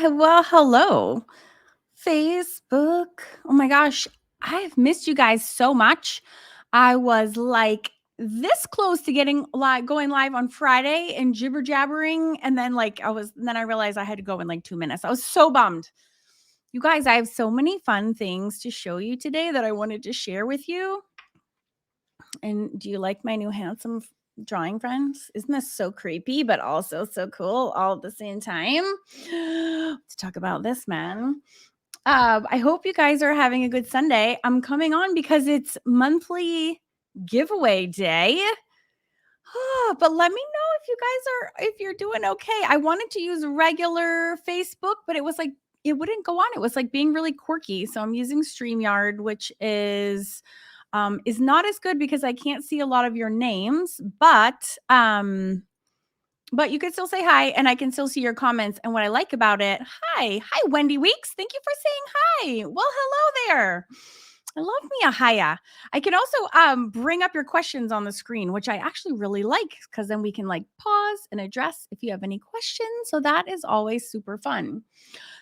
Well, hello, Facebook. Oh my gosh, I've missed you guys so much. I was like this close to getting going live on Friday and jibber jabbering, and then I realized I had to go in like 2 minutes. I was so bummed. You guys, I have so many fun things to show you today that I wanted to share with you. And do you like my new handsome drawing friends? Isn't this so creepy, but also so cool all at the same time? Let's talk about this, man. I hope you guys are having a good Sunday. I'm coming on because it's monthly giveaway day. But let me know if you're doing okay. I wanted to use regular Facebook, but it was like it wouldn't go on. It was like being really quirky. So I'm using StreamYard, which is not as good because I can't see a lot of your names, but you can still say hi and I can still see your comments. And what I like about it, hi, Wendy Weeks. Thank you for saying hi. Well, hello there. I love me a hiya. I can also bring up your questions on the screen, which I actually really like because then we can like pause and address if you have any questions. So that is always super fun.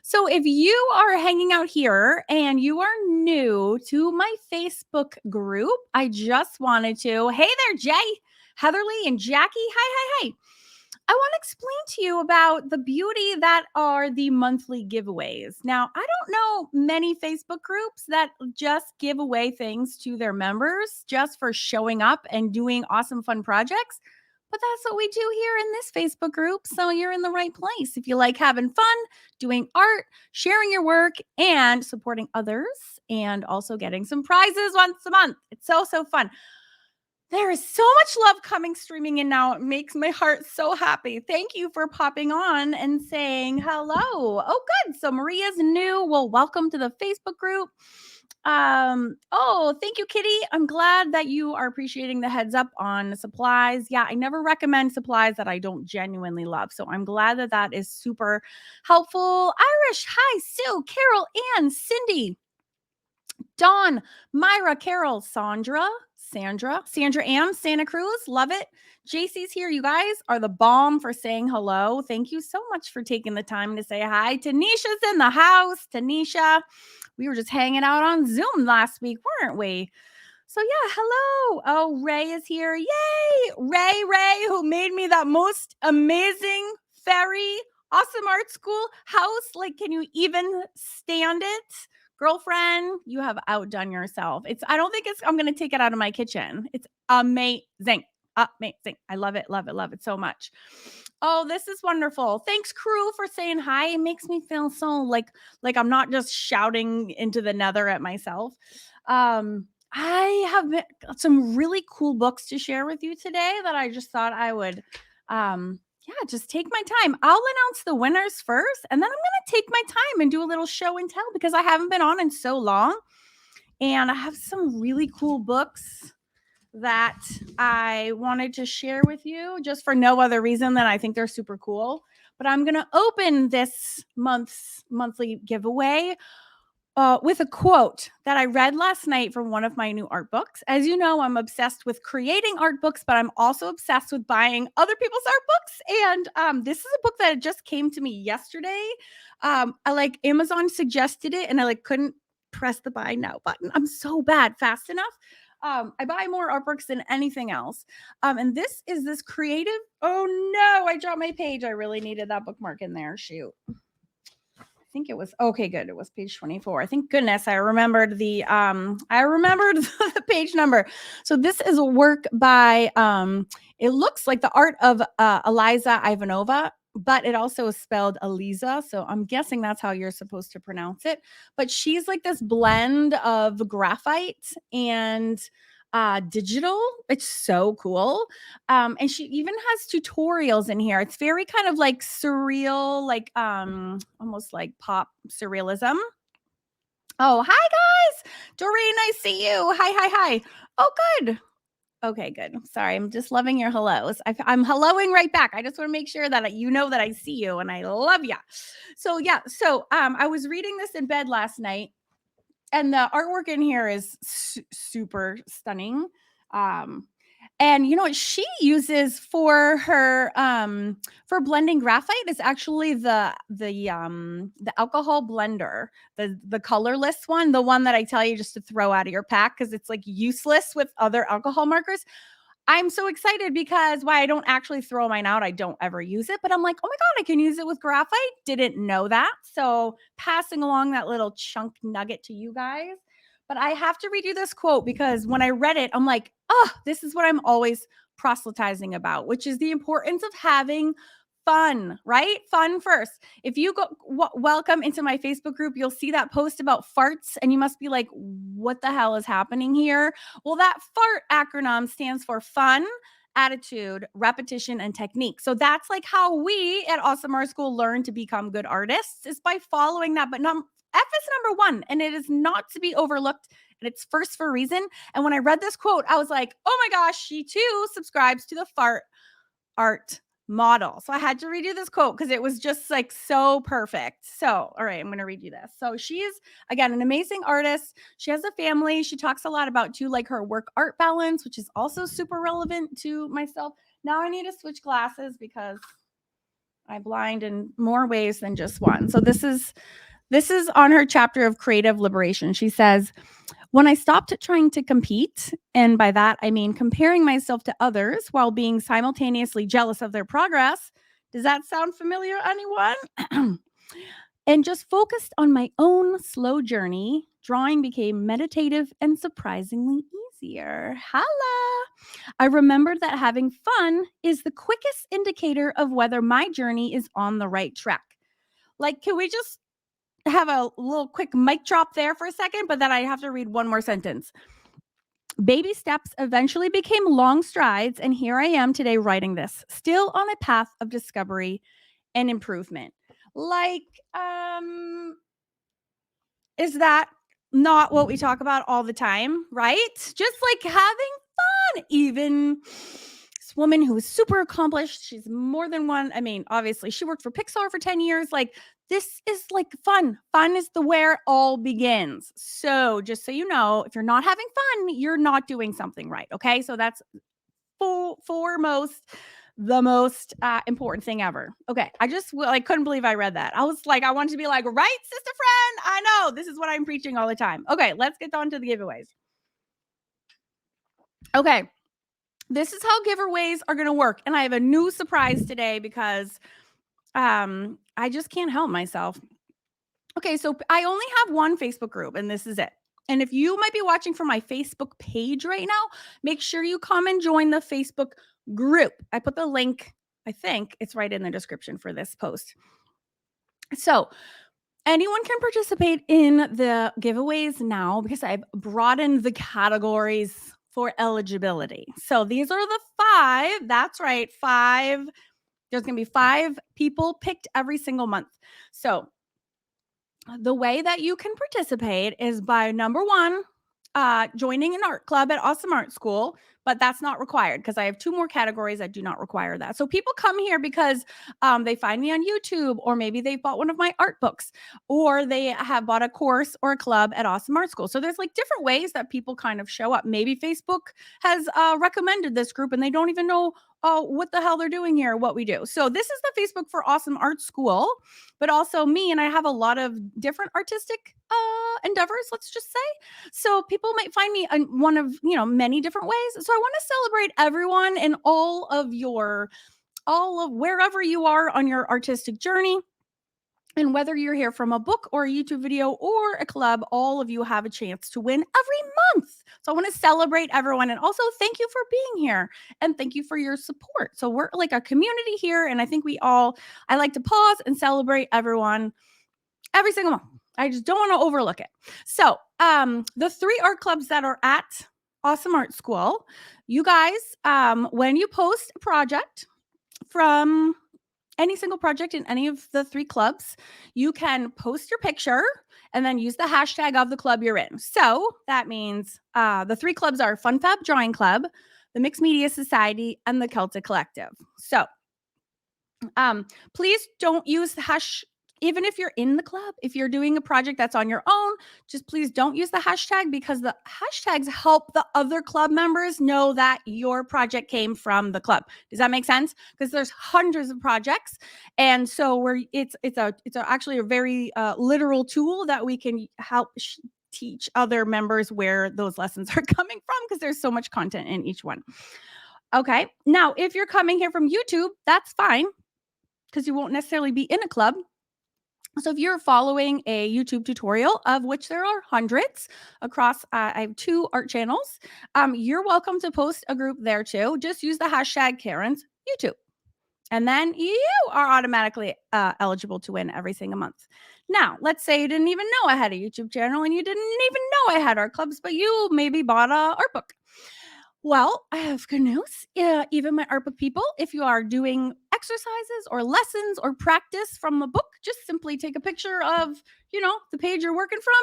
So if you are hanging out here and you are new to my Facebook group, I just wanted to, hey there, Jay, Heatherly, and Jackie. Hi. I want to explain to you about the beauty that are the monthly giveaways. Now, I don't know many Facebook groups that just give away things to their members just for showing up and doing awesome, fun projects. But that's what we do here in this Facebook group. So you're in the right place. If you like having fun, doing art, sharing your work, and supporting others, and also getting some prizes once a month. It's so fun. There is so much love coming streaming in now. It makes my heart so happy. Thank you for popping on and saying hello. Oh, good. So Maria's new. Well, welcome to the Facebook group. Thank you, Kitty. I'm glad that you are appreciating the heads up on supplies. Yeah, I never recommend supplies that I don't genuinely love. So I'm glad that that is super helpful. Irish, hi, Sue, Carol, Ann, Cindy, Dawn, Myra, Carol, Sandra Ann, Santa Cruz. Love it. JC's here. You guys are the bomb for saying hello. Thank you so much for taking the time to say hi. Tanisha's in the house. Tanisha, we were just hanging out on Zoom last week, weren't we? So yeah, hello. Oh, Ray is here. Yay! Ray, who made me that most amazing fairy awesome art school house. Like, can you even stand it? Girlfriend, you have outdone yourself. I don't think I'm going to take it out of my kitchen. It's amazing. Amazing. I love it so much. Oh, this is wonderful. Thanks, crew, for saying hi. It makes me feel so like I'm not just shouting into the nether at myself. I have some really cool books to share with you today that I just thought I would just take my time. I'll announce the winners first, and then I'm going to take my time and do a little show and tell because I haven't been on in so long. And I have some really cool books that I wanted to share with you just for no other reason than I think they're super cool. But I'm going to open this month's monthly giveaway with a quote that I read last night from one of my new art books. As you know, I'm obsessed with creating art books, but I'm also obsessed with buying other people's art books. And this is a book that just came to me yesterday. Amazon suggested it, and I couldn't press the buy now button. I'm so bad fast enough. I buy more art books than anything else. And this is this creative. Oh no, I dropped my page. I really needed that bookmark in there. Shoot. I think it was okay. Good. It was page 24. Thank goodness I remembered the the page number. So this is a work by it looks like the art of Eliza Ivanova, but it also is spelled Eliza. So I'm guessing that's how you're supposed to pronounce it. But she's like this blend of graphite and digital. It's so cool. And she even has tutorials in here. It's very kind of like surreal, almost like pop surrealism. Oh, hi guys. Doreen, I see you. Hi. Oh, good. Okay, good. Sorry, I'm just loving your hellos. I'm helloing right back. I just want to make sure that you know that I see you and I love you. So yeah, I was reading this in bed last night, and the artwork in here is super stunning. And And you know what she uses for her for blending graphite is actually the alcohol blender, the colorless one, the one that I tell you just to throw out of your pack because it's like useless with other alcohol markers. I'm so excited because why I don't actually throw mine out. I don't ever use it, but I'm like, oh my God, I can use it with graphite. Didn't know that. So passing along that little chunk nugget to you guys. But I have to read you this quote because when I read it, I'm like, oh, this is what I'm always proselytizing about, which is the importance of having fun, right? Fun first. If you go welcome into my Facebook group, you'll see that post about farts and you must be like, what the hell is happening here? Well, that FART acronym stands for fun, attitude, repetition, and technique. So that's like how we at Awesome Art School learn to become good artists is by following that. But F is number one, and it is not to be overlooked. And it's first for a reason. And when I read this quote, I was like, oh my gosh, she too subscribes to the FART art model. So I had to read you this quote because it was just like so perfect. So, all right, I'm going to read you this. So she's, again, an amazing artist. She has a family. She talks a lot about too, like her work art balance, which is also super relevant to myself. Now I need to switch glasses because I blind in more ways than just one. So this is on her chapter of creative liberation. She says, when I stopped trying to compete, and by that I mean comparing myself to others while being simultaneously jealous of their progress. Does that sound familiar, anyone? And just focused on my own slow journey, drawing became meditative and surprisingly easier. Holla! I remembered that having fun is the quickest indicator of whether my journey is on the right track. Like, can we just have a little quick mic drop there for a second, but then I have to read one more sentence. Baby steps eventually became long strides, and here I am today writing this, still on a path of discovery and improvement. Like, is that not what we talk about all the time, right? Just like having fun. Even this woman who is super accomplished, she's more than one. I mean, obviously, she worked for Pixar for 10 years. Like, this is like fun. Fun is the where it all begins. So, just so you know, if you're not having fun, you're not doing something right. Okay. So, that's foremost the most important thing ever. Okay. I just couldn't believe I read that. I was like, I wanted to be like, right, sister friend? I know this is what I'm preaching all the time. Okay. Let's get on to the giveaways. Okay. This is how giveaways are going to work. And I have a new surprise today because I just can't help myself. Okay. So I only have one Facebook group and this is it. And if you might be watching from my Facebook page right now, make sure you come and join the Facebook group. I put the link, I think it's right in the description for this post. So anyone can participate in the giveaways now because I've broadened the categories for eligibility. So these are the 5. That's right, 5. There's going to be 5 people picked every single month. So the way that you can participate is by number 1, joining an art club at Awesome Art School, but that's not required because I have 2 more categories that do not require that. So people come here because they find me on YouTube, or maybe they've bought one of my art books, or they have bought a course or a club at Awesome Art School. So there's like different ways that people kind of show up. Maybe Facebook has recommended this group and they don't even know what the hell they're doing here, what we do. So this is the Facebook for Awesome Art School, but also me, and I have a lot of different artistic endeavors, let's just say. So people might find me in one of, many different ways. So I want to celebrate everyone and all of wherever you are on your artistic journey. And whether you're here from a book or a YouTube video or a club, all of you have a chance to win every month. So I want to celebrate everyone. And also thank you for being here and thank you for your support. So we're like a community here. And I think I like to pause and celebrate everyone every single month. I just don't want to overlook it. So the 3 art clubs that are at Awesome Art School, you guys, when you post a project from any single project in any of the 3 clubs, you can post your picture and then use the hashtag of the club you're in. So that means the 3 clubs are Fun Fab Drawing Club, the Mixed Media Society, and the Celtic Collective. So please don't use the even if you're in the club, if you're doing a project that's on your own, just please don't use the hashtag, because the hashtags help the other club members know that your project came from the club. Does that make sense? Because there's hundreds of projects, and so it's actually a very literal tool that we can help teach other members where those lessons are coming from, because there's so much content in each one. Okay, now if you're coming here from YouTube, that's fine, because you won't necessarily be in a club. So if you're following a YouTube tutorial, of which there are hundreds across, I have 2 art channels, you're welcome to post a group there too. Just use the hashtag Karen's YouTube. And then you are automatically eligible to win every single month. Now, let's say you didn't even know I had a YouTube channel, and you didn't even know I had art clubs, but you maybe bought a art book. Well, I have good news. Even my art book people, if you are doing exercises or lessons or practice from the book, just simply take a picture of, the page you're working from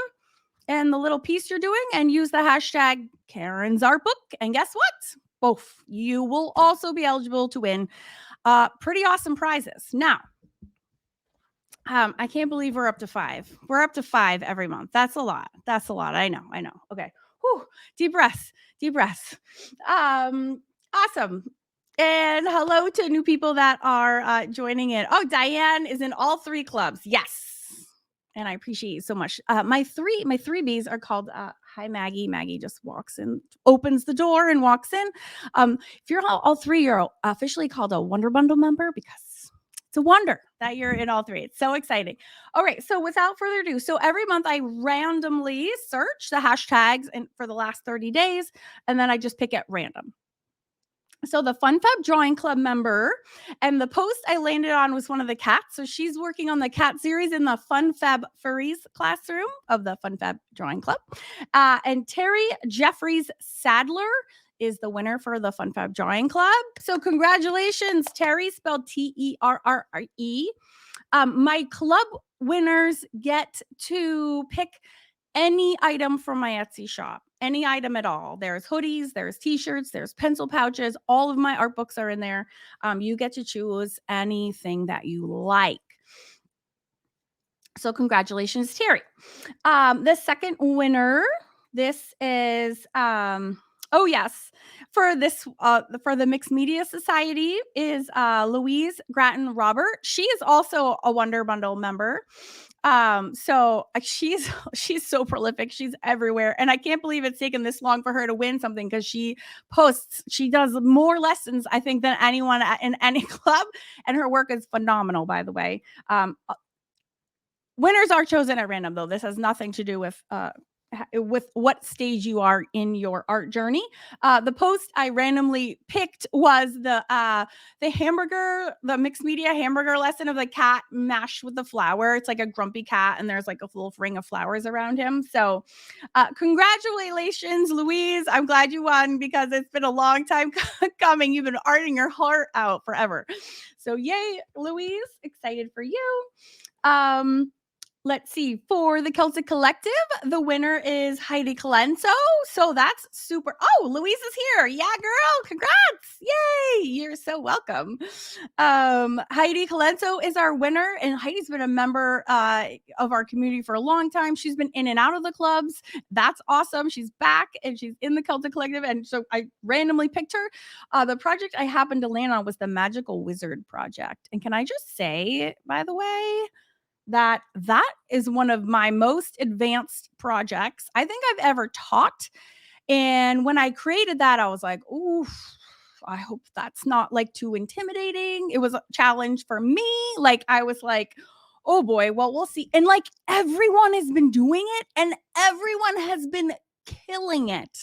and the little piece you're doing, and use the hashtag Karen's Art Book. And guess what? Both. You will also be eligible to win pretty awesome prizes. Now, I can't believe we're up to 5. We're up to 5 every month. That's a lot. I know. Okay. Whew. Deep breaths. Awesome. And hello to new people that are joining in. Oh, Diane is in all 3 clubs. Yes. And I appreciate you so much. My 3Bs are called Hi Maggie. Maggie just walks in, opens the door and walks in. If you're all 3, you're officially called a Wonder Bundle member, because it's a wonder that you're in all 3. It's so exciting. All right. So without further ado, so every month I randomly search the hashtags for the last 30 days, and then I just pick at random. So the Fun Fab Drawing Club member, and the post I landed on was one of the cats. So she's working on the cat series in the Fun Fab Furries classroom of the Fun Fab Drawing Club. And Terre Jeffries Sadler is the winner for the Fun Fab Drawing Club. So congratulations, Terre, spelled Terre. My club winners get to pick any item from my Etsy shop, any item at all. There's hoodies, there's t-shirts, there's pencil pouches. All of my art books are in there. You get to choose anything that you like. So congratulations, Terre. The second winner, this is, oh yes, for the Mixed Media Society is Louise, Gratton, Robert. She is also a Wonder Bundle member. So she's so prolific. She's everywhere. And I can't believe it's taken this long for her to win something, because she does more lessons, I think, than anyone in any club. And her work is phenomenal, by the way. Winners are chosen at random, though. This has nothing to do with what stage you are in your art journey. The post I randomly picked was the Mixed Media hamburger lesson of the cat mashed with the flour. It's like a grumpy cat, and there's like a little ring of flowers around him. So congratulations, Louise. I'm glad you won, because it's been a long time coming. You've been arting your heart out forever. So yay, Louise. Excited for you. Let's see. For the Celtic Collective, the winner is Heidi Colenso. So that's super. Oh, Louise is here. Yeah, girl. Congrats. Yay. You're so welcome. Heidi Colenso is our winner, and Heidi's been a member of our community for a long time. She's been in and out of the clubs. That's awesome. She's back, and she's in the Celtic Collective. And so I randomly picked her. The project I happened to land on was the Magical Wizard project. And can I just say, by the way, that is one of my most advanced projects I think I've ever taught. And when I created that, I was like, ooh, I hope that's not like too intimidating. It was a challenge for me. Like, I was like, oh boy, well, we'll see. And like, everyone has been doing it, and everyone has been killing it.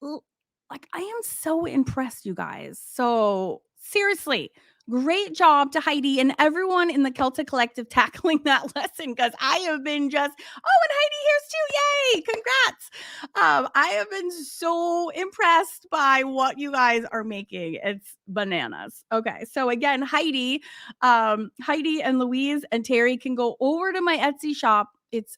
Like, I am so impressed, you guys. So seriously, great job to Heidi and everyone in the Celtic Collective tackling that lesson, because I have been just, oh, and Heidi here's too. Yay. Congrats. I have been so impressed by what you guys are making. It's bananas. Okay. So again, Heidi and Louise and Terre can go over to my Etsy shop It's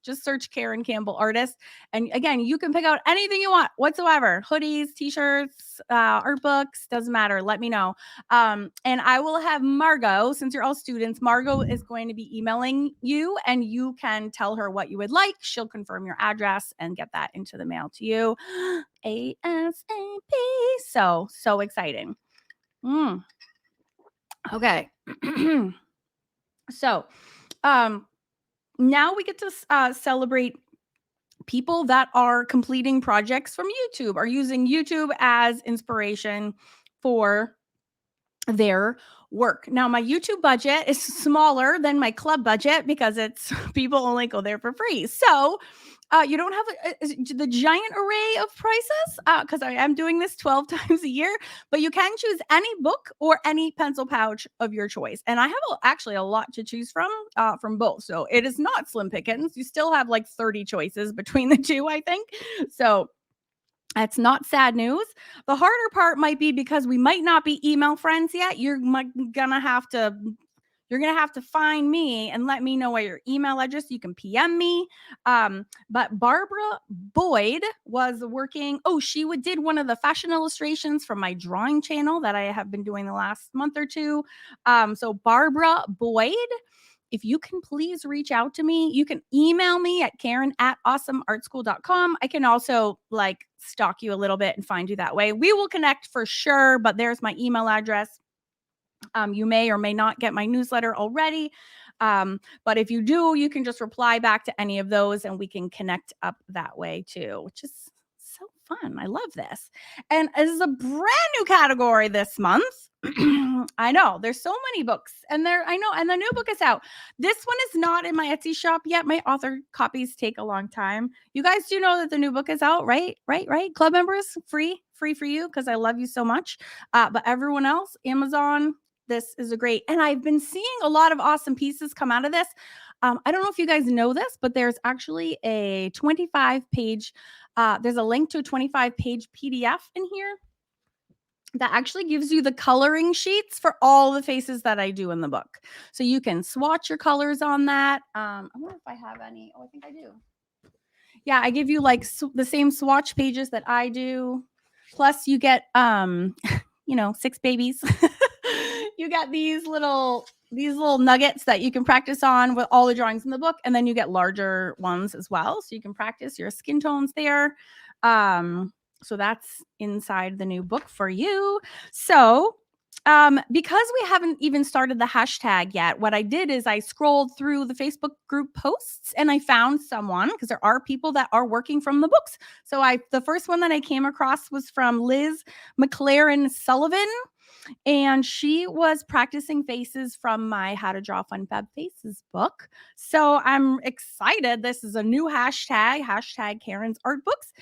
just search Karen Campbell artist. And again, you can pick out anything you want whatsoever. Hoodies, t-shirts, art books, doesn't matter. Let me know. And I will have Margot, since you're all students, Margot is going to be emailing you and you can tell her what you would like. She'll confirm your address and get that into the mail to you. ASAP. So exciting. Okay. So, now we get to celebrate people that are completing projects from YouTube or using YouTube as inspiration for their work. Now, my YouTube budget is smaller than my club budget because it's people only go there for free. So you don't have the giant array of prices because I am doing this 12 times a year, but you can choose any book or any pencil pouch of your choice. And I have actually a lot to choose from both. So it is not slim pickings. You still have like 30 choices between the two, I think. So that's not sad news. The harder part might be because we might not be email friends yet. You're gonna have to find me and let me know what your email address. You can PM me. But Barbara Boyd was working. Oh, she did one of the fashion illustrations from my drawing channel that I have been doing the last month or two. So Barbara Boyd, if you can please reach out to me, you can email me at karen@awesomeartschool.com. I can also like stalk you a little bit and find you that way. We will connect for sure, but there's my email address. You may or may not get my newsletter already. But if you do, you can just reply back to any of those and we can connect up that way too, which is so fun. I love this. And this is a brand new category this month. I know there's so many books and and the new book is out. This one is not in my Etsy shop yet. My author copies take a long time. You guys do know that the new book is out, right? Right. Club members, free for you because I love you so much. But everyone else, Amazon, this is and I've been seeing a lot of awesome pieces come out of this. I don't know if you guys know this, but there's actually a 25-page, there's a link to a 25-page PDF in here that actually gives you the coloring sheets for all the faces that I do in the book. So you can swatch your colors on that. I wonder if I have any. Oh, I think I do. Yeah, I give you like the same swatch pages that I do. Plus you get, 6 babies. You got these little nuggets that you can practice on with all the drawings in the book. And then you get larger ones as well. So you can practice your skin tones there. So that's inside the new book for you. So because we haven't even started the hashtag yet, what I did is I scrolled through the Facebook group posts and I found someone because there are people that are working from the books. So the first one that I came across was from Liz McClaren Sullivan. And she was practicing faces from my How to Draw Fun Fab Faces book. So I'm excited. This is a new hashtag Karen's Art Books.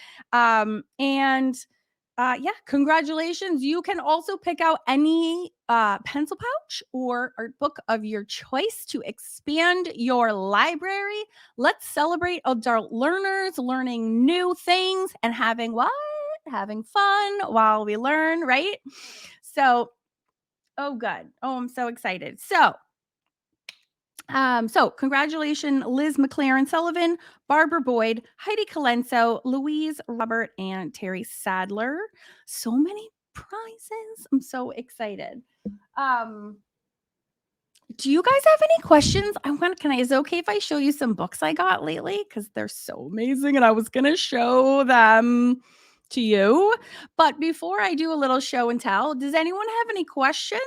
Congratulations. You can also pick out any pencil pouch or art book of your choice to expand your library. Let's celebrate adult learners learning new things and having fun while we learn, right? So, oh, good. Oh, I'm so excited. So congratulations, Liz McClaren Sullivan, Barbara Boyd, Heidi Colenso, Louise, Robert, and Terre Sadler. So many prizes. I'm so excited. Do you guys have any questions? Is it okay if I show you some books I got lately? Because they're so amazing and I was going to show them to you. But before I do a little show and tell, does anyone have any questions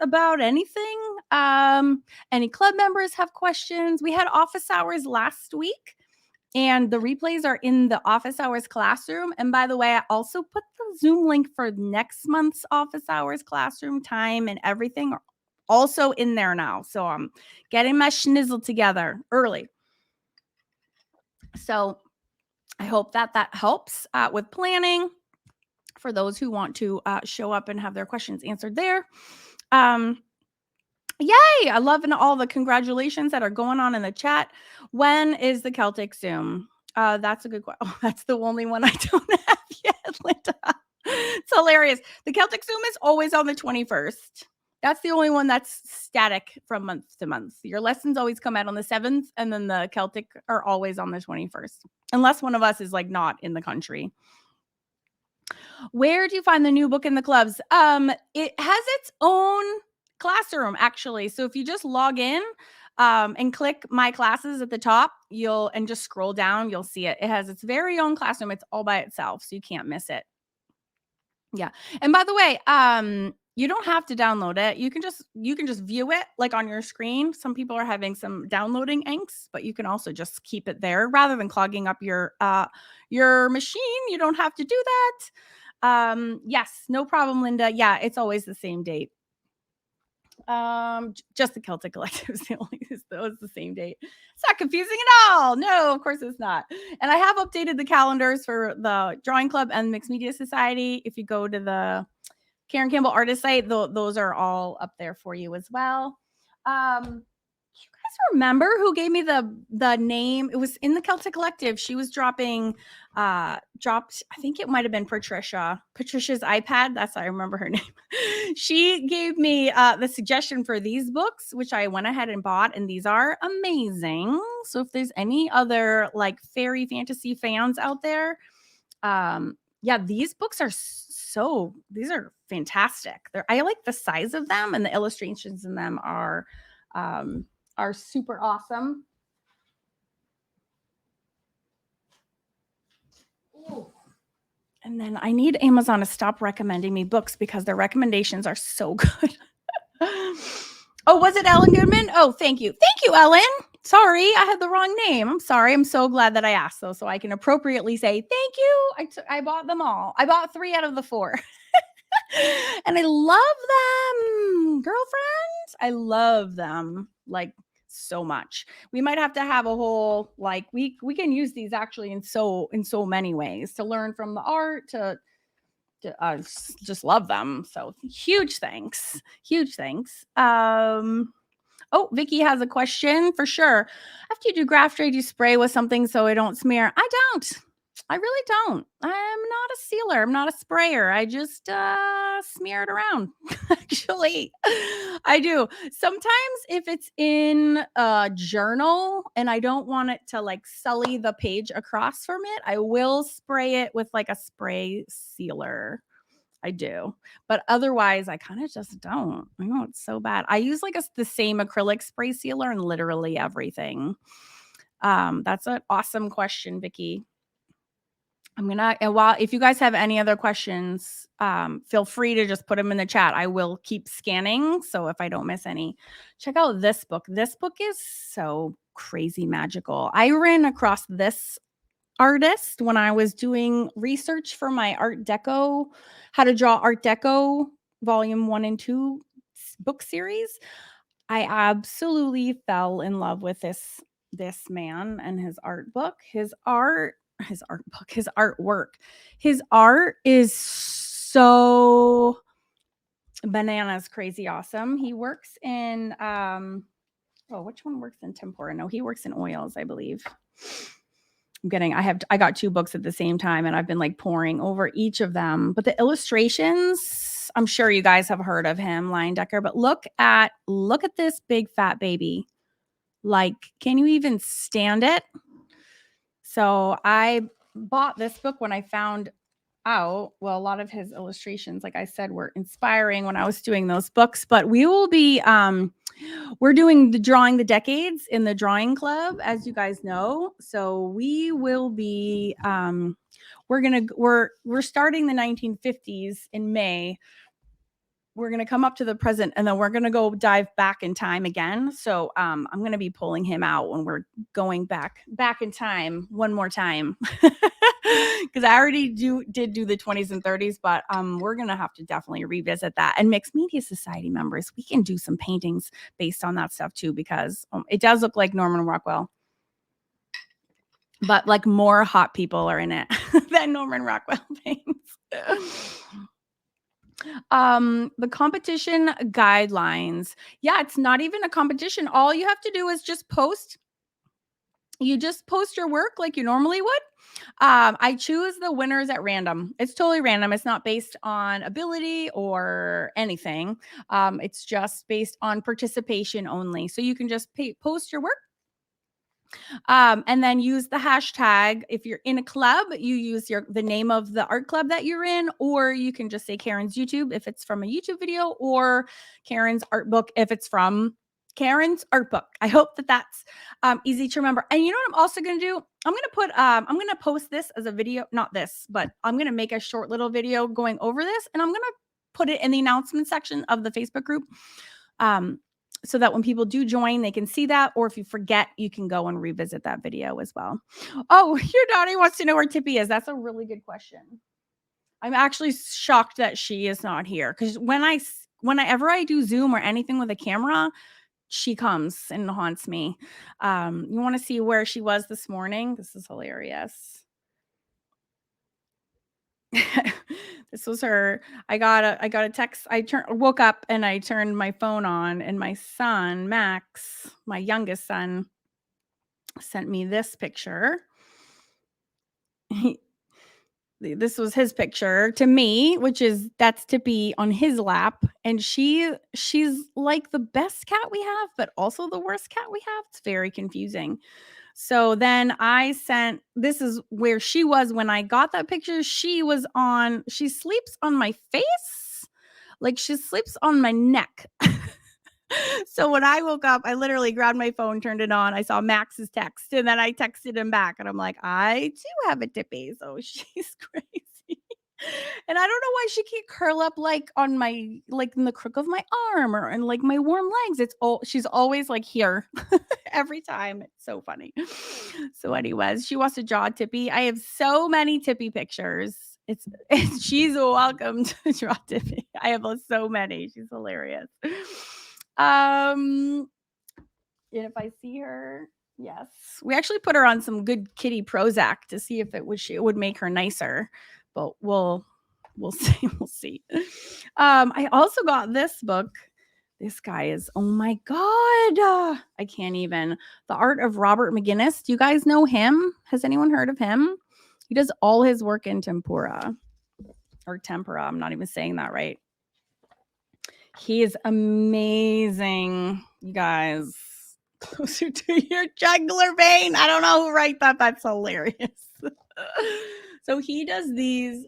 about anything? Any club members have questions? We had office hours last week and the replays are in the office hours classroom. And by the way, I also put the Zoom link for next month's office hours classroom time and everything also in there now. So I'm getting my schnizzle together early. So I hope that helps with planning for those who want to show up and have their questions answered there. Yay! I love all the congratulations that are going on in the chat. When is the Celtic Zoom? That's a good question. Oh, that's the only one I don't have yet, Linda. It's hilarious. The Celtic Zoom is always on the 21st. That's the only one that's static from month to month. Your lessons always come out on the 7th, and then the Celtic are always on the 21st, unless one of us is like not in the country. Where do you find the new book in the clubs? It has its own classroom, actually. So if you just log in and click my classes at the top, and just scroll down, you'll see it. It has its very own classroom. It's all by itself, so you can't miss it. Yeah. And by the way, you don't have to download it. You can just view it like on your screen. Some people are having some downloading angst, but you can also just keep it there rather than clogging up your machine. You don't have to do that. Yes, no problem, Linda. Yeah, it's always the same date. Just the Celtic Collective is the same date. It's not confusing at all. No, of course it's not. And I have updated the calendars for the Drawing Club and Mixed Media Society. If you go to the Karen Campbell artist site, those are all up there for you as well. You guys remember who gave me the name? It was in the Celtic Collective. She was dropped, I think it might have been Patricia's iPad. That's how I remember her name. She gave me the suggestion for these books, which I went ahead and bought, and these are amazing. So if there's any other like fairy fantasy fans out there, yeah, these books are these are fantastic. I like the size of them, and the illustrations in them are super awesome. Ooh. And then I need Amazon to stop recommending me books because their recommendations are so good. Oh, was it Ellen Goodman? Oh, thank you. Thank you, Ellen. Sorry, I had the wrong name. I'm sorry. I'm so glad that I asked, though, so I can appropriately say thank you. I bought them all. I bought 3 out of the 4. And I love them, girlfriends. I love them like so much. We might have to have a whole like we can use these actually in so many ways to learn from the art to just love them. So huge thanks. Oh, Vicky has a question for sure. After you do graft trade, you spray with something so it don't smear. I really don't. I'm not a sealer. I'm not a sprayer. I just smear it around. Actually, I do. Sometimes if it's in a journal and I don't want it to like sully the page across from it, I will spray it with like a spray sealer. I do. But otherwise, I kind of just don't. I know it's so bad. I use like the same acrylic spray sealer in literally everything. That's an awesome question, Vicky. If you guys have any other questions, feel free to just put them in the chat. I will keep scanning. So if I don't miss any, check out this book. This book is so crazy magical. I ran across this artist when I was doing research for my Art Deco, how to draw Art Deco volume 1 and 2 book series. I absolutely fell in love with this man and his art book. His artwork. His art is so bananas crazy awesome. He works in which one works in tempera? No, he works in oils, I believe. I got 2 books at the same time, and I've been like pouring over each of them. But the illustrations, I'm sure you guys have heard of him, Leyendecker, but look at this big fat baby. Like, can you even stand it? So I bought this book when I found out, well, a lot of his illustrations, like I said, were inspiring when I was doing those books, but we will be, we're doing the Drawing the Decades in the Drawing Club, as you guys know. So we will be, we're starting the 1950s in May. We're going to come up to the present, and then we're going to go dive back in time again. So I'm going to be pulling him out when we're going back in time one more time. Because I already did do the 20s and 30s, but we're going to have to definitely revisit that. And Mixed Media Society members, we can do some paintings based on that stuff too, because it does look like Norman Rockwell. But like more hot people are in it than Norman Rockwell paints. The competition guidelines. Yeah, it's not even a competition. All you have to do is just post you just post your work like you normally would. I choose the winners at random. It's totally random. It's not based on ability or anything. It's just based on participation only. So you can just post your work, and then use the hashtag. If you're in a club, you use the name of the art club that you're in, or you can just say Karen's YouTube if it's from a YouTube video, or Karen's art book if it's from Karen's art book. I hope that that's easy to remember. And you know what I'm also going to do? I'm going to post this as a video, not this, but I'm going to make a short little video going over this, and I'm going to put it in the announcement section of the Facebook group. So that when people do join, they can see that. Or if you forget, you can go and revisit that video as well. Oh, your daughter wants to know where Tippy is. That's a really good question. I'm actually shocked that she is not here, because whenever I do Zoom or anything with a camera, she comes and haunts me. You want to see where she was this morning? This is hilarious. This was her. I got a text. Woke up and I turned my phone on, and my son, Max, my youngest son, sent me this picture. This was his picture to me, that's Tippy on his lap. And she's like the best cat we have, but also the worst cat we have. It's very confusing. So then this is where she was when I got that picture. She sleeps on my face. Like she sleeps on my neck. So when I woke up, I literally grabbed my phone, turned it on. I saw Max's text, and then I texted him back, and I'm like, I too have a Tippy. So she's crazy. And I don't know why she can't curl up like in the crook of my arm or in like my warm legs. She's always like here every time. It's so funny. So anyways, she wants to draw Tippy. I have so many Tippy pictures. She's welcome to draw Tippy. I have so many. She's hilarious. And if I see her, yes, we actually put her on some good kitty Prozac to see if it would make her nicer, but we'll see. We'll see. I also got this book. This guy is, oh my God. I can't even. The Art of Robert McGinnis. Do you guys know him? Has anyone heard of him? He does all his work in tempera. I'm not even saying that right. He is amazing, you guys. Closer to your jugular vein. I don't know who wrote that. That's hilarious. So he does these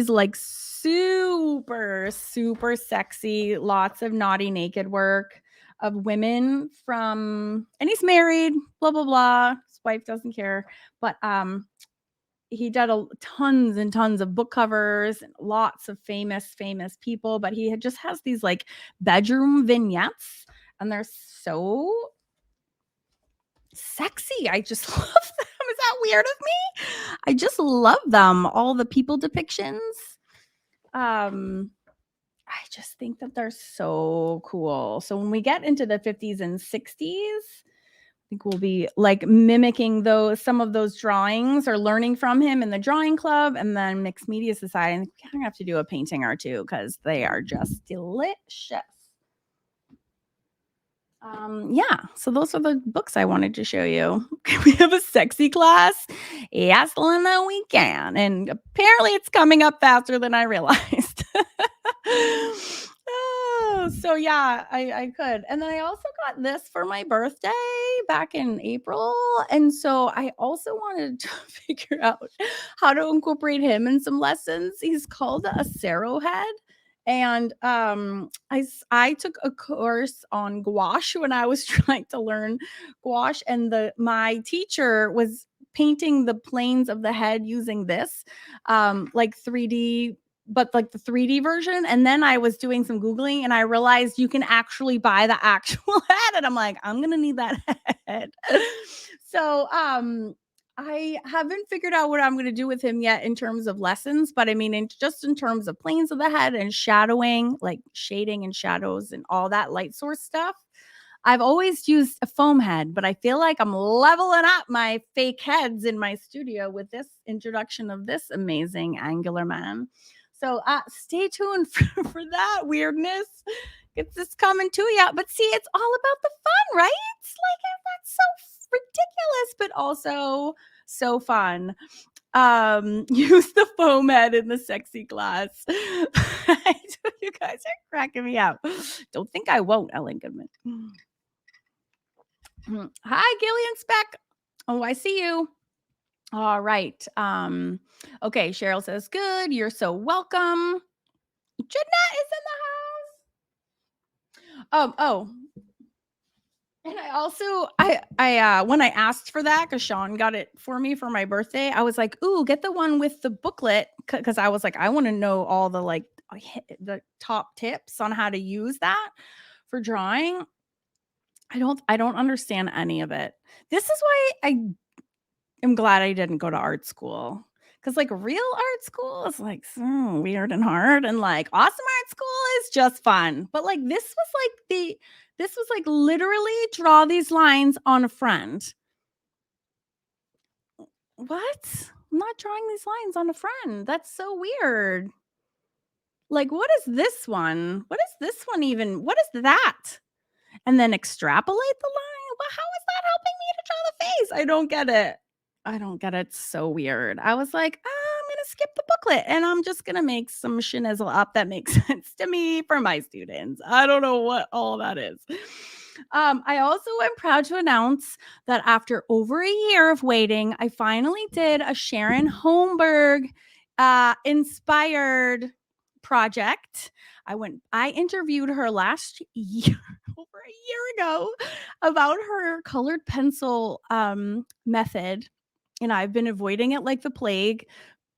like super, super sexy, lots of naughty naked work of women and he's married, blah, blah, blah. His wife doesn't care. But he did tons and tons of book covers and lots of famous people, but he just has these like bedroom vignettes, and they're so sexy. I just love them. Is that weird of me? I just love them. All the people depictions. I just think that they're so cool. So when we get into the 50s and 60s, I think we'll be like mimicking some of those drawings or learning from him in the drawing club, and then Mixed Media Society. And we're gonna have to do a painting or two because they are just delicious. Yeah, so those are the books I wanted to show you. We have a sexy class. Yes, Linda, we can. And apparently it's coming up faster than I realized. So yeah, I could. And then I also got this for my birthday back in April. And so I also wanted to figure out how to incorporate him in some lessons. He's called a Serohead. And I took a course on gouache when I was trying to learn gouache, and my teacher was painting the planes of the head using this like 3D, but like the 3D version. And then I was doing some Googling and I realized you can actually buy the actual head. And I'm like, I'm going to need that head. So, I haven't figured out what I'm going to do with him yet in terms of lessons, but I mean, just in terms of planes of the head and shadowing, like shading and shadows and all that light source stuff, I've always used a foam head, but I feel like I'm leveling up my fake heads in my studio with this introduction of this amazing angular man. So stay tuned for that weirdness. It's just coming to you. But see, it's all about the fun, right? It's like that's so ridiculous, but also so fun. Use the foam head in the sexy class. You guys are cracking me up. Don't think I won't, Ellen Goodman. Hi, Gillian Speck. Oh, I see you. All right. Okay, Cheryl says, good. You're so welcome. Jeanette is in the house. Oh. And I also, I when I asked for that, because Sean got it for me for my birthday, I was like, ooh, get the one with the booklet. Because I was like, I want to know all the the top tips on how to use that for drawing. I don't understand any of it. This is why I am glad I didn't go to art school. Because like real art school is like so weird and hard, and like awesome art school is just fun. But like this was like literally draw these lines on a friend. What? I'm not drawing these lines on a friend. That's so weird. Like, what is this one? What is this one even? What is that? And then extrapolate the line? Well, how is that helping me to draw the face? I don't get it. I don't get it. It's so weird. I was like, I'm going to skip the booklet and I'm just going to make some schnizzle up that makes sense to me for my students. I don't know what all that is. I also am proud to announce that after over a year of waiting, I finally did a Sharon Holmberg inspired project. I interviewed her last year, over a year ago, about her colored pencil method. And I've been avoiding it like the plague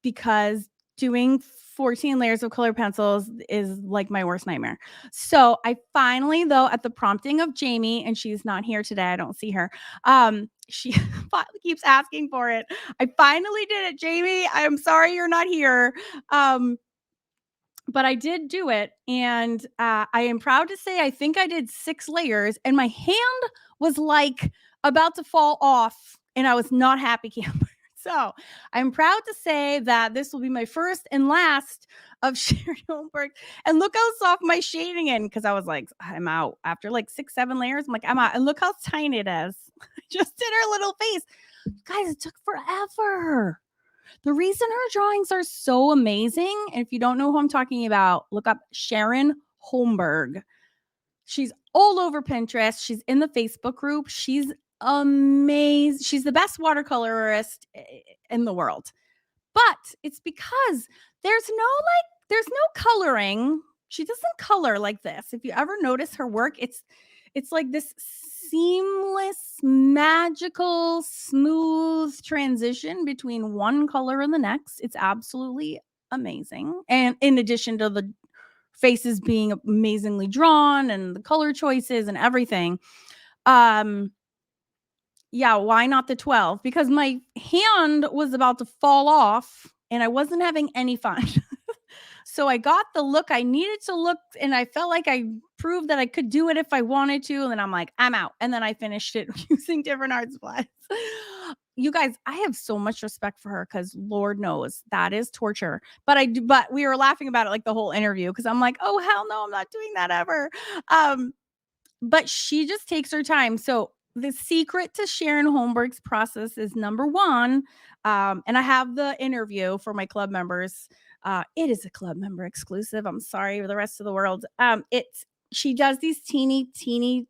because doing 14 layers of colored pencils is like my worst nightmare. So I finally, though, at the prompting of Jamie, and she's not here today, I don't see her. She keeps asking for it. I finally did it, Jamie. I'm sorry you're not here. But I did do it, and I am proud to say I think I did 6 layers, and my hand was like about to fall off, and I was not happy camper. So I'm proud to say that this will be my first and last of Sharon Holmberg. And look how soft my shading in, because I was like, I'm out after like 6, 7 layers. I'm like, I'm out, and look how tiny it is. I just did her little face, guys. It took forever. The reason her drawings are so amazing, and if you don't know who I'm talking about, look up Sharon Holmberg. She's all over Pinterest. She's in the Facebook group. She's amazing. She's the best watercolorist in the world. But it's because there's no coloring. She doesn't color like this. If you ever notice her work, it's like this seamless, magical, smooth transition between one color and the next. It's absolutely amazing. And in addition to the faces being amazingly drawn and the color choices and everything, yeah, why not the 12? Because my hand was about to fall off and I wasn't having any fun. So I got the look I needed to look, and I felt like I proved that I could do it if I wanted to. And then I'm like, I'm out. And then I finished it using different art supplies. You guys, I have so much respect for her because Lord knows that is torture. But we were laughing about it like the whole interview because I'm like, oh hell no, I'm not doing that ever. But she just takes her time. So the secret to Sharon Holmberg's process is number one, and I have the interview for my club members. It is a club member exclusive. I'm sorry for the rest of the world. She does these teeny,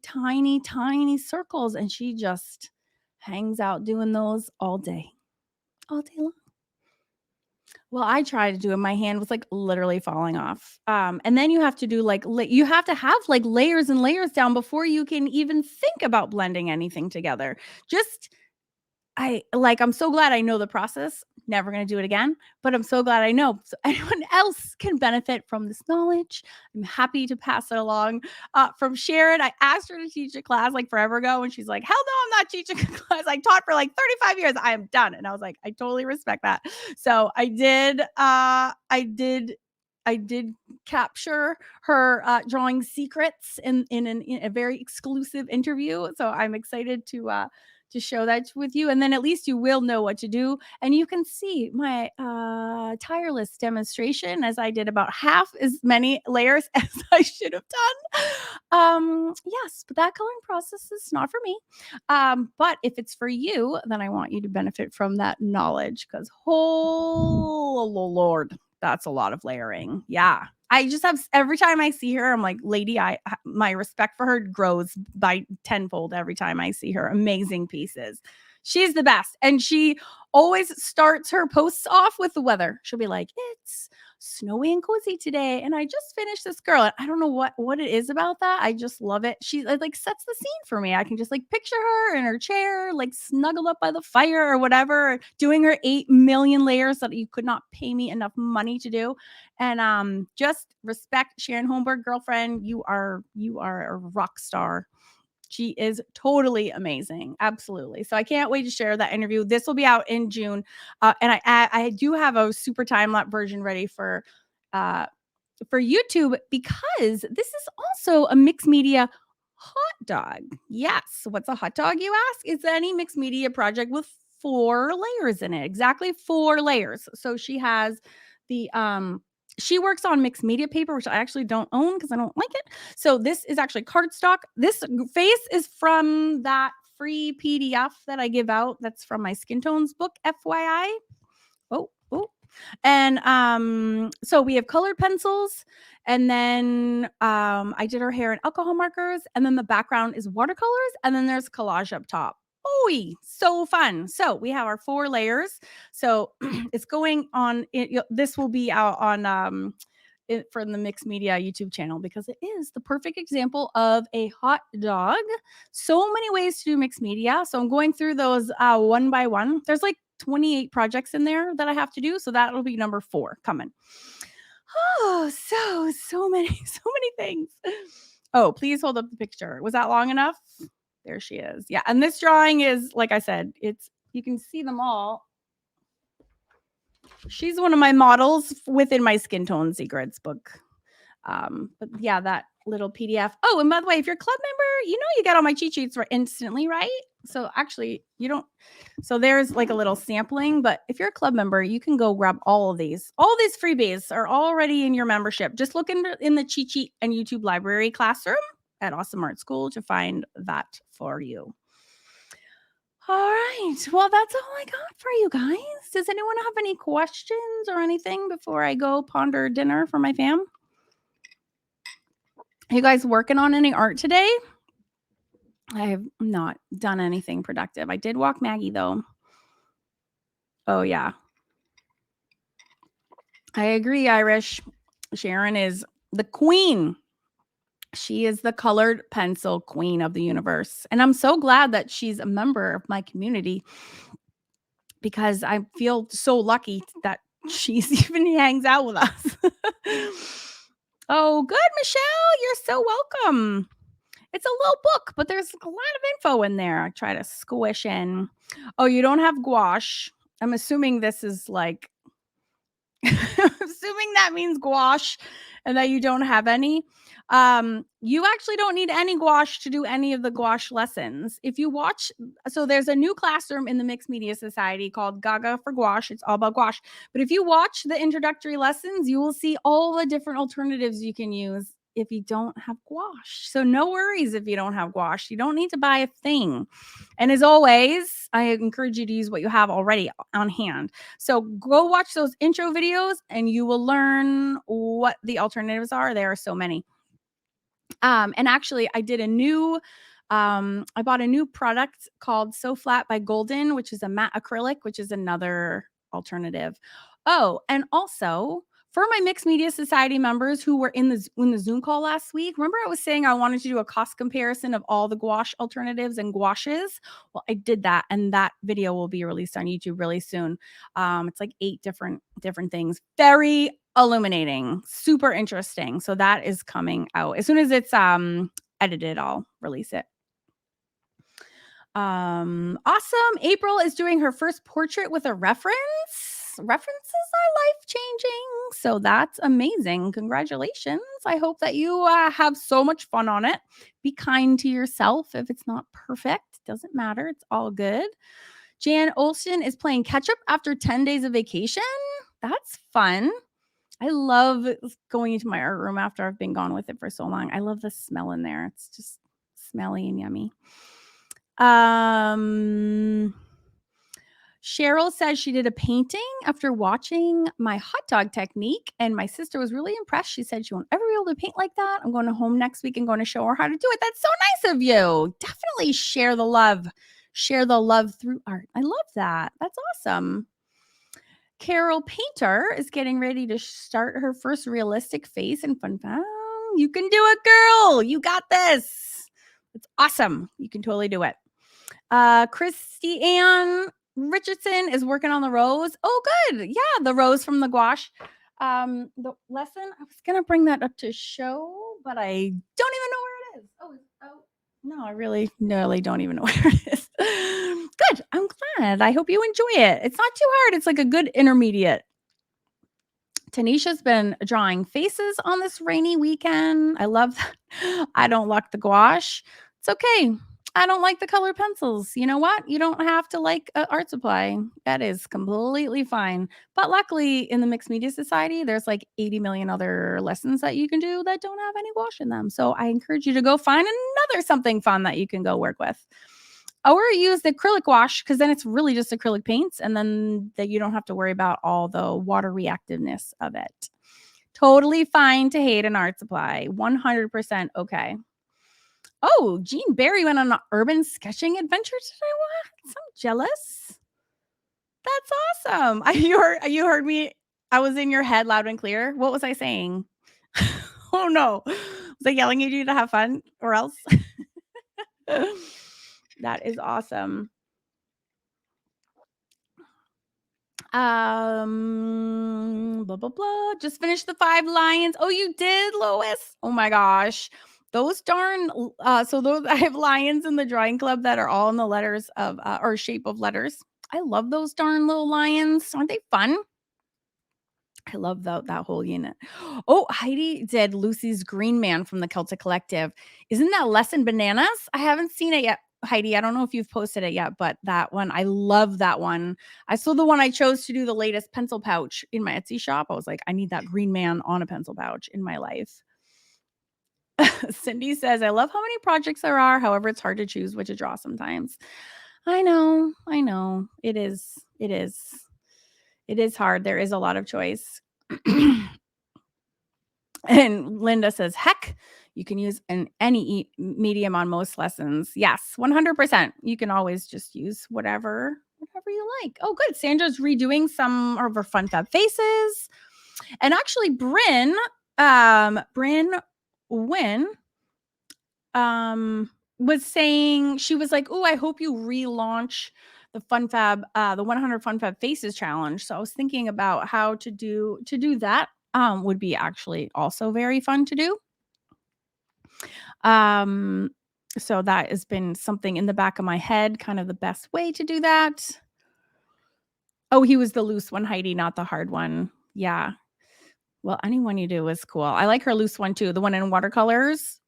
tiny circles, and she just hangs out doing those all day long. Well, I tried to do it. My hand was like literally falling off. And then you have to do you have to have like layers and layers down before you can even think about blending anything together. I'm so glad I know the process. Never going to do it again, but I'm so glad I know so anyone else can benefit from this knowledge. I'm happy to pass it along. From Sharon, I asked her to teach a class like forever ago, and she's like, hell no, I'm not teaching a class. I taught for like 35 years. I am done. And I was like, I totally respect that. So I did capture her drawing secrets in a very exclusive interview. So I'm excited to to show that with you. And then at least you will know what to do. And you can see my tireless demonstration as I did about half as many layers as I should have done. Yes, but that coloring process is not for me. But if it's for you, then I want you to benefit from that knowledge because, oh Lord, that's a lot of layering. Yeah. I just have every time I see her, I'm like, lady, my respect for her grows by tenfold every time I see her. Amazing pieces. She's the best. And she always starts her posts off with the weather. She'll be like, it's snowy and cozy today. And I just finished this girl. And I don't know what it is about that. I just love it. She like sets the scene for me. I can just like picture her in her chair, like snuggled up by the fire or whatever, doing her 8 million layers that you could not pay me enough money to do. And just respect Sharon Holmberg, girlfriend. You are a rock star. She is totally amazing. Absolutely. So I can't wait to share that interview. This will be out in June. And I do have a super time lapse version ready for YouTube because this is also a mixed media hot dog. Yes. What's a hot dog, you ask? It's any mixed media project with 4 layers in it. Exactly 4 layers. So she has the she works on mixed media paper, which I actually don't own because I don't like it. So this is actually cardstock. This face is from that free PDF that I give out. That's from my skin tones book, FYI. Oh. And so we have colored pencils, and then I did her hair in alcohol markers, and then the background is watercolors, and then there's collage up top. Oh, so fun. So we have our 4 layers. So it's going on. This will be out on from the Mixed Media YouTube channel because it is the perfect example of a hot dog. So many ways to do mixed media. So I'm going through those one by one. There's like 28 projects in there that I have to do. So that'll be number 4 coming. Oh, so many things. Oh, please hold up the picture. Was that long enough? There she is. Yeah. And this drawing is, like I said, you can see them all. She's one of my models within my Skin Tone Secrets book. But yeah, that little PDF. Oh, and by the way, if you're a club member, you get all my cheat sheets instantly, right? So actually, you don't. So there's like a little sampling, but if you're a club member, you can go grab all of these. All these freebies are already in your membership. Just look in the cheat sheet and YouTube library classroom at Awesome Art School to find that for you. All right. Well, that's all I got for you guys. Does anyone have any questions or anything before I go ponder dinner for my fam? Are you guys working on any art today? I have not done anything productive. I did walk Maggie, though. Oh, yeah. I agree, Irish. Sharon is the queen. She is the colored pencil queen of the universe. And I'm so glad that she's a member of my community because I feel so lucky that she's even hangs out with us. Oh, good, Michelle. You're so welcome. It's a little book, but there's a lot of info in there. I try to squish in. Oh, you don't have gouache. I'm assuming this is like, assuming that means gouache and that you don't have any. You actually don't need any gouache to do any of the gouache lessons. If you watch, so there's a new classroom in the Mixed Media Society called Gaga for Gouache. It's all about gouache. But if you watch the introductory lessons, you will see all the different alternatives you can use if you don't have gouache. So no worries if you don't have gouache. You don't need to buy a thing. And as always, I encourage you to use what you have already on hand. So go watch those intro videos and you will learn what the alternatives are. There are so many. And actually I did I bought a new product called So Flat by Golden, which is a matte acrylic, which is another alternative. Oh, and also for my Mixed Media Society members who were in the Zoom call last week, remember I was saying I wanted to do a cost comparison of all the gouache alternatives and gouaches? Well, I did that, and that video will be released on YouTube really soon. It's like 8 different things. Very illuminating, super interesting. So that is coming out. As soon as it's edited, I'll release it. Awesome. April is doing her first portrait with a reference. References are life-changing. So that's amazing. Congratulations. I hope that you have so much fun on it. Be kind to yourself if it's not perfect. Doesn't matter. It's all good. Jan Olson is playing catch up after 10 days of vacation. That's fun. I love going into my art room after I've been gone with it for so long. I love the smell in there. It's just smelly and yummy. Cheryl says she did a painting after watching my hot dog technique, and my sister was really impressed. She said she won't ever be able to paint like that. I'm going home next week and going to show her how to do it. That's so nice of you. Definitely share the love. Share the love through art. I love that. That's awesome. Carol Painter is getting ready to start her first realistic face in Fun Fun. You can do it, girl. You got this. It's awesome. You can totally do it. Christy Ann Richardson is working on the rose. Oh, good. Yeah, the rose from the gouache. The lesson, I was going to bring that up to show, but I don't even know where it is. Oh, no, I really don't even know where it is. Good. I'm glad. I hope you enjoy it. It's not too hard. It's like a good intermediate. Tanisha's been drawing faces on this rainy weekend. I love that. I don't like the gouache. It's okay. I don't like the color pencils. You know what? You don't have to like art supply. That is completely fine. But luckily, in the Mixed Media Society, there's like 80 million other lessons that you can do that don't have any gouache in them. So I encourage you to go find another something fun that you can go work with. Or use the acrylic gouache, because then it's really just acrylic paints, and then that you don't have to worry about all the water reactiveness of it. Totally fine to hate an art supply. 100% okay. Oh, Jean Barry went on an urban sketching adventure today. What? So jealous. That's awesome. You heard me. I was in your head loud and clear. What was I saying? Oh no. Was I yelling at you to have fun or else? That is awesome. Blah, blah, blah. Just finished the 5 lions. Oh, you did, Lois? Oh my gosh. Those darn, so those, I have lions in the drawing club that are all in the letters of, or shape of letters. I love those darn little lions. Aren't they fun? I love that whole unit. Oh, Heidi did Lucy's Green Man from the Celtic Collective. Isn't that lesson bananas? I haven't seen it yet, Heidi. I don't know if you've posted it yet, but that one, I love that one. I saw the one I chose to do the latest pencil pouch in my Etsy shop. I was like, I need that Green Man on a pencil pouch in my life. Cindy says, I love how many projects there are. However, it's hard to choose what to draw sometimes. I know. It is hard. There is a lot of choice. And Linda says, heck, you can use any medium on most lessons. Yes, 100%. You can always just use whatever you like. Oh, good. Sandra's redoing some of her Fun Fab faces. And actually, Bryn Wynn, was saying, she was like, oh, I hope you relaunch the Fun Fab, the 100 Fun Fab Faces challenge. So I was thinking about how to do that. Would be actually also very fun to do. So that has been something in the back of my head, kind of the best way to do that. Oh, he was the loose one, Heidi, not the hard one. Yeah. Well, any one you do is cool. I like her loose one too, the one in watercolors.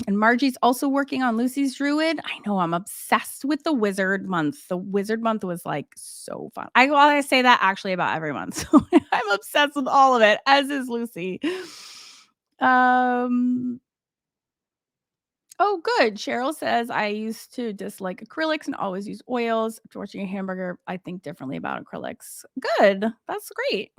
And Margie's also working on Lucy's Druid. I know, I'm obsessed with the Wizard month. The Wizard month was like so fun. I say that actually about every month. So I'm obsessed with all of it, as is Lucy. Oh, good. Cheryl says, I used to dislike acrylics and always use oils. After watching a hamburger, I think differently about acrylics. Good. That's great.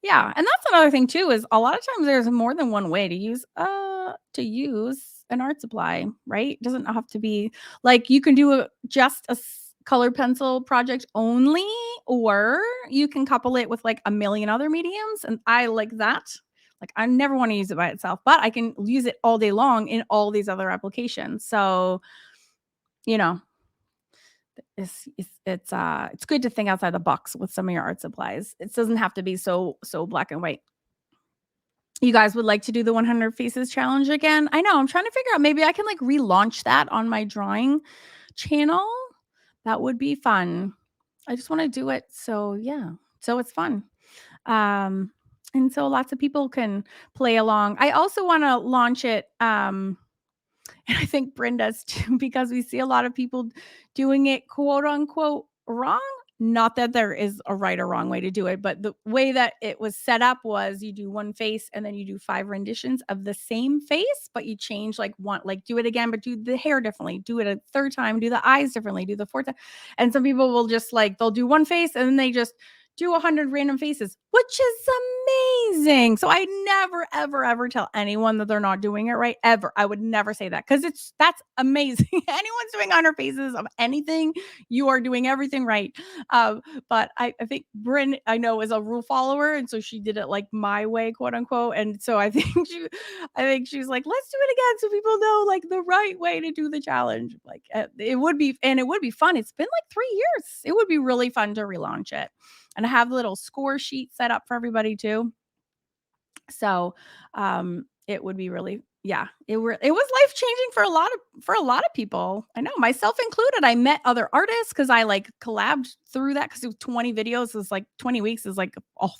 Yeah, and that's another thing too, is a lot of times there's more than one way to use an art supply, right? It doesn't have to be like you can do just a colored pencil project only, or you can couple it with like a million other mediums, and I like that. Like I never want to use it by itself, but I can use it all day long in all these other applications. So, you know, it's good to think outside the box with some of your art supplies. It doesn't have to be so black and white. You guys would like to do the 100 Faces challenge again? I know. I'm trying to figure out, maybe I can like relaunch that on my drawing channel. That would be fun. I just want to do it. So yeah. So it's fun. And so lots of people can play along. I also want to launch it And I think Bryn does too, because we see a lot of people doing it quote unquote wrong. Not that there is a right or wrong way to do it, but the way that it was set up was you do one face and then you do 5 renditions of the same face, but you change like one, like do it again, but do the hair differently, do it a third time, do the eyes differently, do the fourth time. And some people will just like, they'll do one face and then they just do 100 random faces, which is amazing. So I never, ever, ever tell anyone that they're not doing it right. Ever. I would never say that because that's amazing. Anyone's doing 100 faces of anything, you are doing everything right. But I think Bryn, I know, is a rule follower, and so she did it like my way, quote unquote. And so I think she's like, let's do it again so people know like the right way to do the challenge. Like it would be fun. It's been like 3 years. It would be really fun to relaunch it. And I have a little score sheet set up for everybody too. So it would be really, yeah, it was life changing for a lot of people. I know, myself included. I met other artists because I like collabed through that because it was 20 videos. Is like 20 weeks is like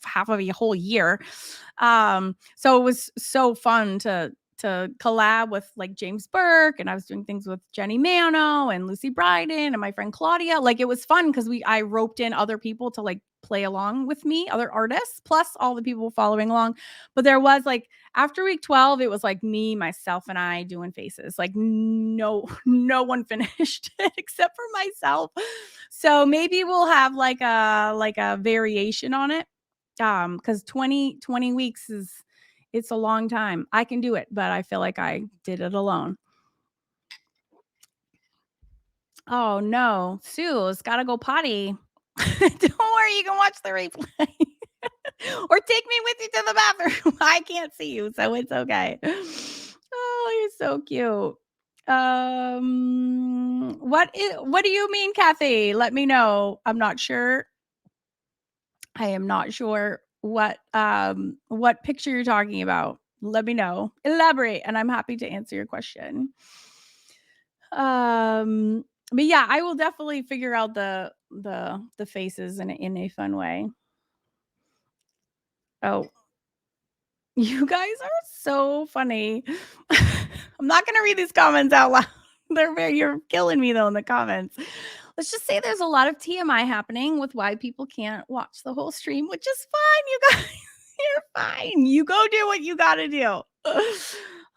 half of a whole year. So it was so fun to collab with like James Burke, and I was doing things with Jenny Mano and Lucy Bryden and my friend Claudia. Like it was fun because I roped in other people to like play along with me, other artists, plus all the people following along. But there was like after week 12, it was like me, myself, and I doing faces. Like no one finished it except for myself. So maybe we'll have like a variation on it. Because 20 weeks it's a long time. I can do it, but I feel like I did it alone. Oh no, Sue's gotta go potty. Don't worry, you can watch the replay. Or take me with you to the bathroom. I can't see you, so it's okay. Oh, you're so cute. What do you mean, Kathy? Let me know. I'm not sure. I am not sure what picture you're talking about. Let me know. Elaborate, and I'm happy to answer your question. But yeah, I will definitely figure out the faces in a fun way. Oh, you guys are so funny. I'm not gonna read these comments out loud. You're killing me though in the comments. Let's just say there's a lot of TMI happening with why people can't watch the whole stream, which is fine, you guys. You're fine. You go do what you gotta do.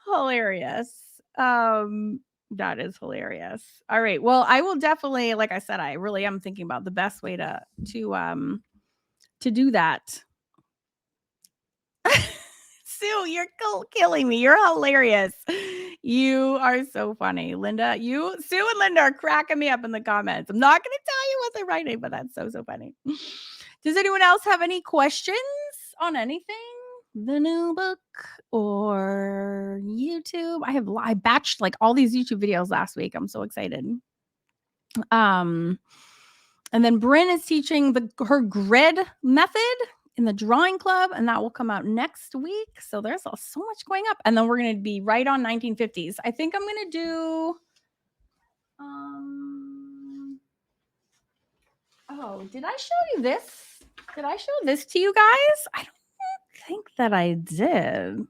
Hilarious. That is hilarious. All right. Well, I will definitely, like I said, I really am thinking about the best way to do that. Sue, you're killing me. You're hilarious. You are so funny. Linda, Sue and Linda are cracking me up in the comments. I'm not going to tell you what they're writing, but that's so funny. Does anyone else have any questions on anything? The new book or YouTube? I batched like all these YouTube videos last week. I'm so excited. And then Bryn is teaching her grid method in the drawing club, and that will come out next week. So there's so much going up. And then we're going to be right on 1950s. I think I'm going to do oh, did I show you this? Did I show this to you guys? I don't think that I did.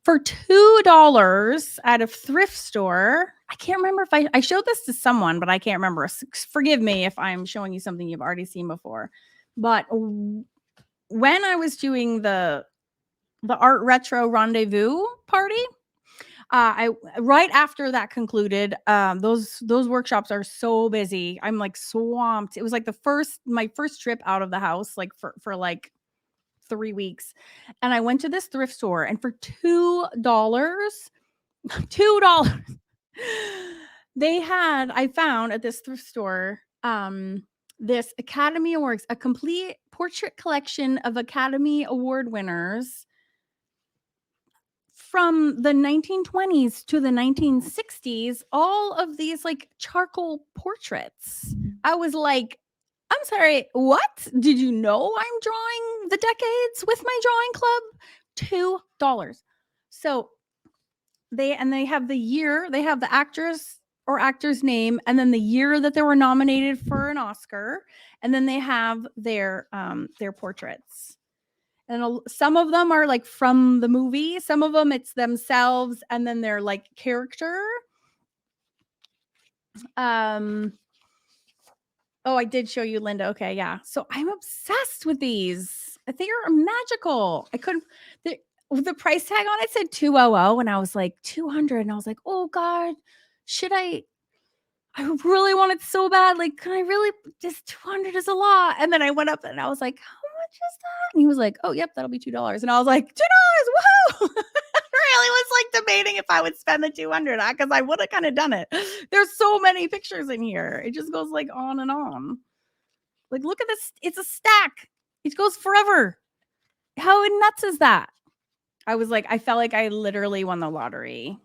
For $2 at a thrift store. I can't remember if I showed this to someone, but I can't remember. Forgive me if I'm showing you something you've already seen before. But when I was doing the art retro rendezvous party, I right after that concluded, those workshops are so busy. I'm like swamped. It was like my first trip out of the house, like for like 3 weeks. And I went to this thrift store, and for $2, I found at this thrift store, this Academy Awards, a complete portrait collection of Academy Award winners from the 1920s to the 1960s, all of these like charcoal portraits. I was like, I'm sorry, what? Did you know I'm drawing the decades with my drawing club? $2. So they have the year, they have the actress or actor's name, and then the year that they were nominated for an Oscar, and then they have their portraits. And some of them are like from the movie. Some of them it's themselves and then they're like character. Oh, I did show you Linda. Okay, yeah. So I'm obsessed with these. I think they're magical. I couldn't the price tag on it said 200 and I was like 200 and I was like, "Oh god, should I really want it so bad. Like, can I really just 200 is a lot." And then I went up and I was like, "How much is that?" And he was like, "Oh, yep, that'll be $2." And I was like, $2. Woohoo! Really was like debating if I would spend the 200 because I would have kind of done it. There's so many pictures in here. It just goes like on and on. Like, look at this. It's a stack. It goes forever. How nuts is that? I was like, I felt like I literally won the lottery.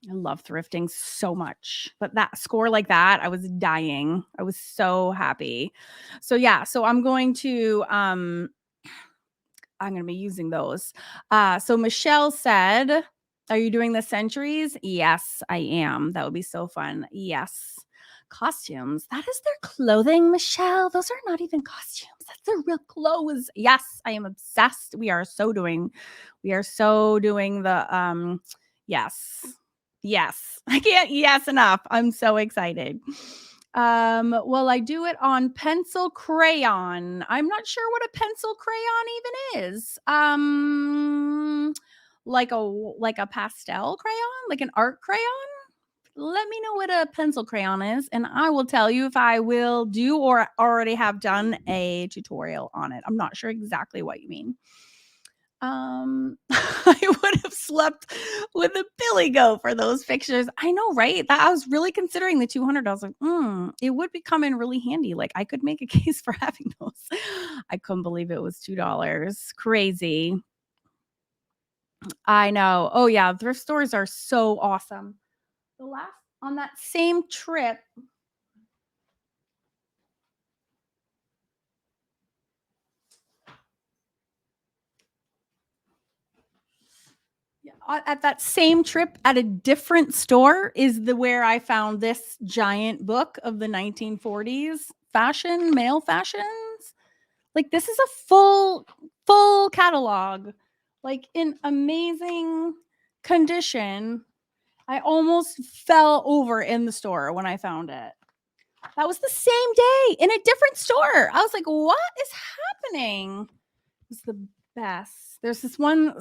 I love thrifting so much. But that score like that, I was dying. I was so happy. So yeah, so I'm going to be using those. So Michelle said, "Are you doing the centuries?" Yes, I am. That would be so fun. Yes. Costumes. That is their clothing, Michelle. Those are not even costumes. That's their real clothes. Yes, I am obsessed. We are so doing the yes. Yes. I can't yes enough. I'm so excited. Well, I do it on pencil crayon. I'm not sure what a pencil crayon even is. Like a pastel crayon, like an art crayon. Let me know what a pencil crayon is, and I will tell you if I will do or already have done a tutorial on it. I'm not sure exactly what you mean. I would have slept with a billy goat for those pictures. I know, right? That I was really considering the 200. I was like, it would be come in really handy. Like I could make a case for having those. I couldn't believe it was $2. Crazy. I know. Oh yeah, thrift stores are so awesome. The last on that same trip, at that same trip at a different store is where I found this giant book of the 1940s fashion, male fashions. Like this is a full catalog, like in amazing condition. I almost fell over in the store when I found it. That was the same day in a different store. I was like, what is happening? It's the best. There's this one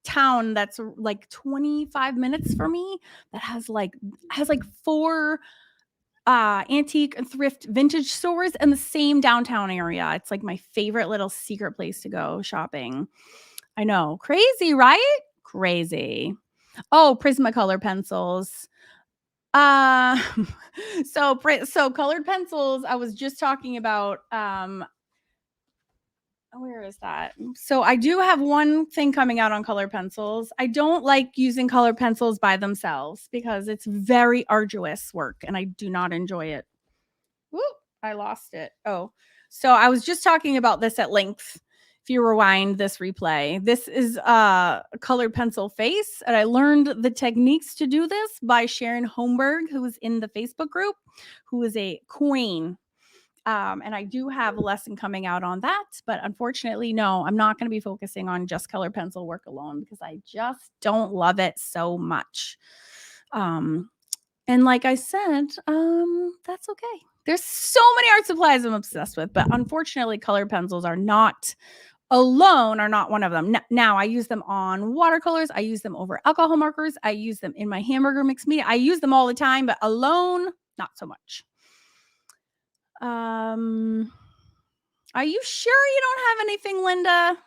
town that's like 25 minutes from me that has like four antique and thrift vintage stores in the same downtown area. It's like my favorite little secret place to go shopping. I know. Crazy, right? Crazy. Oh, Prismacolor pencils. Uh so colored pencils, I was just talking about where is that? So I do have one thing coming out on color pencils. I don't like using color pencils by themselves because it's very arduous work and I do not enjoy it. Whoop, I lost it. Oh, so I was just talking about this at length. If you rewind this replay, this is a colored pencil face. And I learned the techniques to do this by Sharon Holmberg, who is in the Facebook group, who is a queen. And I do have a lesson coming out on that, but unfortunately, no, I'm not going to be focusing on just color pencil work alone because I just don't love it so much. And like I said, that's okay. There's so many art supplies I'm obsessed with, but unfortunately, colored pencils are not one of them. Now I use them on watercolors. I use them over alcohol markers. I use them in my hamburger mix media. I use them all the time, but alone, not so much. Are you sure you don't have anything, Linda?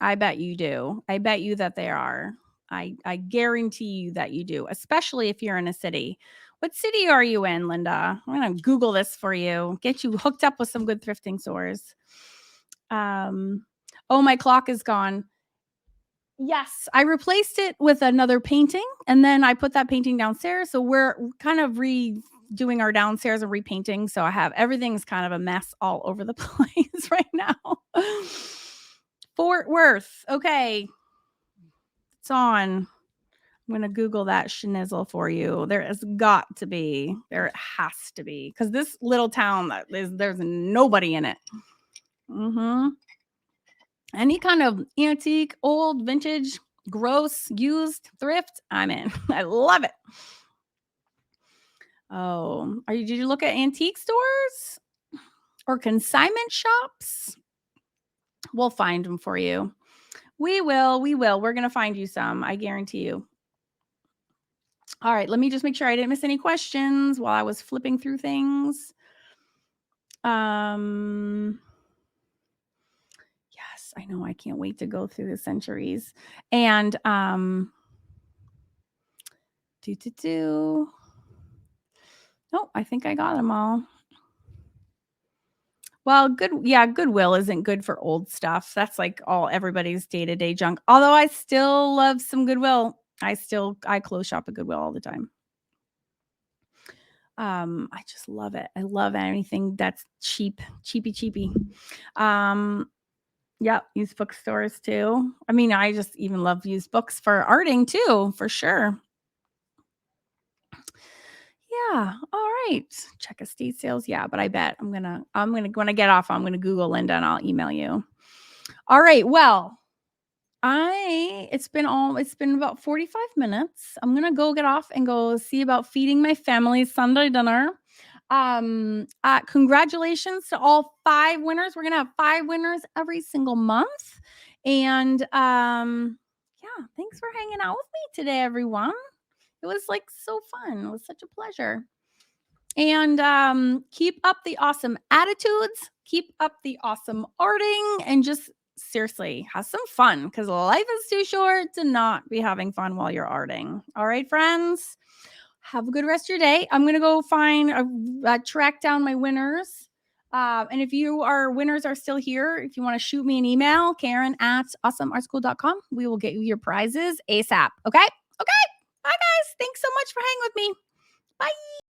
I bet you do. I bet you that they are. I guarantee you that you do, especially if you're in a city. What city are you in, Linda? I'm going to Google this for you. Get you hooked up with some good thrifting stores. Oh, my clock is gone. Yes, I replaced it with another painting, and then I put that painting downstairs. So we're kind of redoing our downstairs and repainting. So I have everything's kind of a mess all over the place right now. Fort Worth. Okay. It's on. I'm going to Google that schnizzle for you. There has got to be. There has to be. Because this little town, there's nobody in it. Mm-hmm. Any kind of antique, old, vintage, gross, used, thrift, I'm in. I love it. Oh, did you look at antique stores or consignment shops? We'll find them for you. We will. We're going to find you some. I guarantee you. All right. Let me just make sure I didn't miss any questions while I was flipping through things. Yes, I know. I can't wait to go through the centuries. And oh, I think I got them all. Well, Goodwill isn't good for old stuff. That's like all everybody's day-to-day junk. Although I still love some Goodwill. I clothes shop at Goodwill all the time. I just love it. I love anything that's cheapy. Yeah, used bookstores too. I mean, I just even love used books for arting too, for sure. Yeah. All right. Check estate sales. Yeah, but I bet I'm gonna when I get off, I'm gonna Google Linda and I'll email you. All right. Well, it's been about 45 minutes. I'm gonna go get off and go see about feeding my family Sunday dinner. Congratulations to all 5 winners. We're gonna have 5 winners every single month. And yeah, thanks for hanging out with me today, everyone. It was like so fun. It was such a pleasure. And keep up the awesome attitudes, keep up the awesome arting, and just seriously have some fun because life is too short to not be having fun while you're arting. All right, friends, have a good rest of your day. I'm gonna go track down my winners. And if winners are still here, if you want to shoot me an email, Karen@awesomeartschool.com, we will get you your prizes ASAP. Okay. Bye guys, thanks so much for hanging with me. Bye.